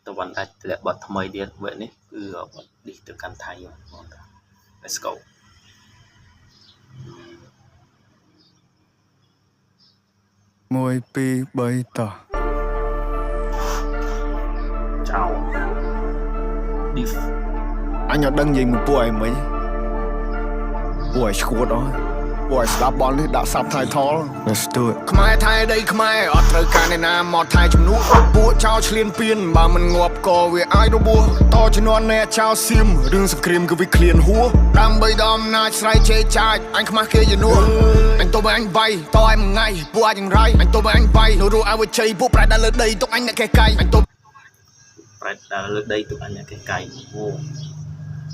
ตะวันได้แต่บททำไมเดียนเวนี้คือบทดีตัวกันไทยอยู่ let's go 1 2 3ต่อ chào đi អញអត់ដឹងនិយាយមួយពួកឯងមិនពួកឯងឈួតអស់ពួកឯងស្ដាប់បលនេះដាក់ subtitle Let's do it ខ្មែរថៃដីខ្មែរអត់ត្រូវការអ្នកណាមកថៃជំនួសពួកចោលឆ្លៀនពៀនបើមិនងាប់ក៏វាអាចរបួសតជំនាន់អ្នកចោលសៀមរឿងសង្គ្រាមគឺវាឃ្លានហួរដើម្បីដល់អំណាចស្រ័យជេរចាចអញខ្មាស់គេយនួនអញទៅបើអញបៃតឯមួយថ្ងៃពួកអាចយ៉ាងไรអញទៅបើអញបៃនៅរស់ឲ្យវាជ័យពួកប្រែដល់លើដីទុកអញអ្នកកេះកៃអញទៅប្រែដល់លើដីទុកអញអ្នកកេះកៃអូ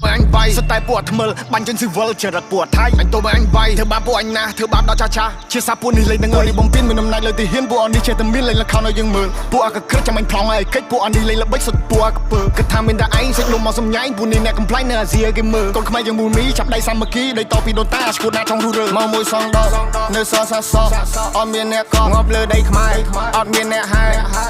អញបាយសតែពួកថ្មិលបាញ់ចិនស៊ីវិលចរិតពួកថៃអញទៅអញបាយធ្វើបាបពួកអញណាធ្វើបាបដល់ចាជាសាពួកនេះលេងនឹងអីបំពេញមានអំណាចលើទីហ៊ានពួកអននេះចេះតែមានលេងលខោឲ្យយើងមើលពួកអកក្រឹកចាំអញប្លង់ឲ្យកិច្ចពួកអននេះលេងល្បិចសុទ្ធពួកអកពើគិតថាមានតែឯងសេចនំមកសំញ៉ៃពួកនេះអ្នកកំ pl ែងនៅអាស៊ីគេមើលកូនខ្មែរយើងមូលមីចាប់ដៃសាមគ្គីដៃតពីដូនតាឈួតណាចង់រស់រើមកមួយសងដកនៅសសាសអត់មានអ្នកកងាប់លើដីខ្មែរអត់មានអ្នកហែ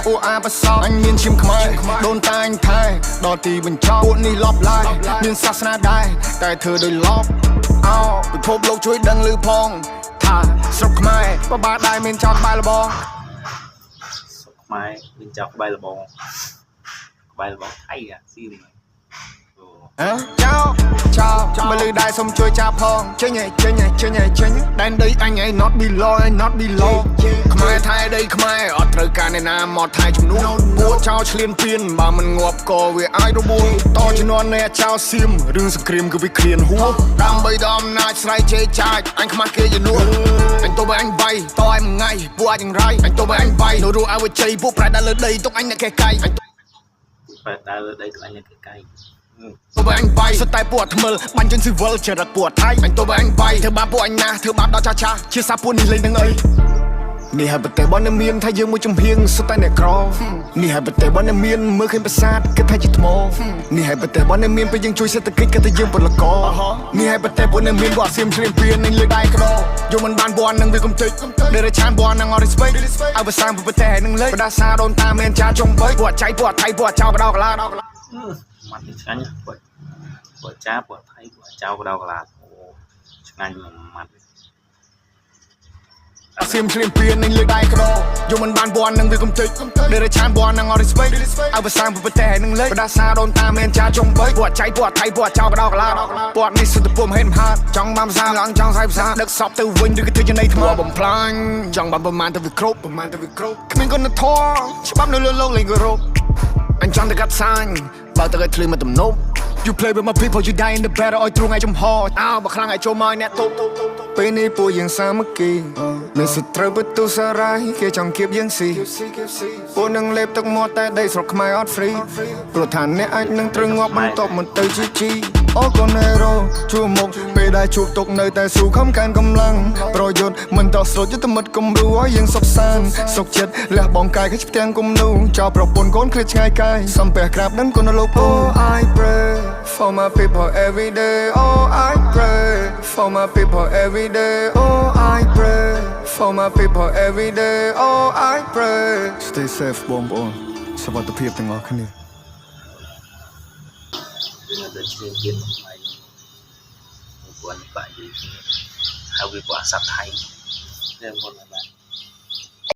ពួកអាបសអញមានឈាមខ្មែរដូនតាអញថែដល់ទីបញ្ចប់ពួកនេះលប់ឡាយមានសាសនាដែរតែធ្វើដោយឡប់អោពិភពលោកជួយដឹងឮផងថាស្រុកខ្មែរបបាដែរមានចោលក្បែរលបងស្រុកខ្មែរមានចោលក្បែរលបងថៃអាស៊ីមចោបើលឺដែរសុំជួយចាប់ផងចេញដែនដីអញឯង not below ខ្មែរថៃដីខ្មែរអត់ត្រូវការអ្នកណាមកថៃជំនួសពួកចោលឆ្លៀនពៀនបើមិនងាប់ក៏វាអាចរបួសតជំនាន់អ្នកចោលសៀមរឿងសង្គ្រាមគឺវាឃ្លានហួរដើម្បីដល់អំណាចស្រ័យជេរចាចអញខ្មាស់គេយនួនអញទៅបើអញបៃតឯមួយថ្ងៃពួកអាចយ៉ាងไรអញទៅបើអញបៃនៅរស់ឲ្យវាជ័យពួកប្រែដល់លើដីទុកអញអ្នកកេះកៃអញប្រែដល់លើដីទុកអញអ្នកកេះកៃទៅបើអញបាយសតែពួកថ្មិលបាញ់ចិនស៊ីវិលចរិតពួកថៃអញទៅបើអញបាយធ្វើបាបពួកអញណាធ្វើបាបដល់ចាជាសាពួកនេះលេងនឹងអីនេះហើយប្រទេសបងមានថាយើងមួយចំហៀងសុទ្ធតែអ្នកក្រនេះហើយប្រទេសបងមានមើលឃើញប្រាសាទគិតថាជាថ្មនេះហើយប្រទេសបងមានពេលយើងជួយសេដ្ឋកិច្ចគិតថាយើងពលករនេះហើយប្រទេសបងមានពួកអាសៀមឆ្លៀនពៀននឹងលើដៃក្ដោយកមិនបានបងនឹងវាកំតិចដែលរឆានបងនឹងអត់ respect ឲ្យភាសាប្រទេសនឹងលេបដាសាដូនតាមានចាចុងបីពួកចៃពួកថៃពួកចៅបដោកឡាម៉ាត់នេះឆ្ងាញ់ពួកចាពួកថៃពួកចៅបដោកឡាអូឆ្ងាញ់ម៉ាត់សៀមឆ្លៀនពៀននឹងលើដៃក្ដោយកមិនបានបងនឹងវាកំតិចដែលរឆានបងនឹងអត់ respect ឲ្យភាសាប្រទេសនឹងលេបដាសាដូនតាមានចាចុងបីពួកចៃពួកថៃពួកចៅបដោកឡាពួកនេះសុទ្ធតែពុំហេតុហាត់ចង់បានភាសាឡើងចង់សាយភាសាដឹកសពទៅវិញឬក៏ធ្វើចំណៃថ្មបំផ្លាញចង់បានប្រមាណទៅវាគ្រប់គ្មានគុណធម៌ច្បាប់នៅលើលោកលេងគោរពអញចង់តែកាត់សាញ់បើទៅឲ្យធ្លីមកទំនប់ You play with my people you die in the battle ឲ្យទ្រង់ឲ្យចំហអោបើខ្លាំងឲ្យចូលមកអ្នកទប់ពេលនេះពួកយើងសាមគ្គីមានសត្រូវបន្ទុសារាយគេចង់គៀបយើងស៊ីពួកនឹងលេបទឹកមាត់តែដីស្រុកខ្មែរអត់ free ព្រោះថាអ្នកអាចនឹងត្រូវងាប់បន្ទាប់មកទៅជីអូកូណេរ៉ូជួមុខពេលដែលជួបទុកនៅតែស៊ូខំកាន់កម្លាំងប្រយុទ្ធមិនតស្រូតយុទ្ធមិត្តគំរូឲ្យយើងសុខសាន្តសុខចិត្តលះបងកាយគេផ្ទាំងគំនូចោលប្រពន្ធកូនឃ្លាតឆ្ងាយកាយសំពះក្រាបដឹងគុណលោកពូ I pray for my people every day oh I pray for my people every day oh I pray for my people every day oh I pray stay safe បងប្អូនសុវត្ថិភាពទាំងអស់គ្នាដូចជាទៀតហើយពួកនេះបាក់យីហើយវាពួកអាសាប់ថៃតែមុនបាន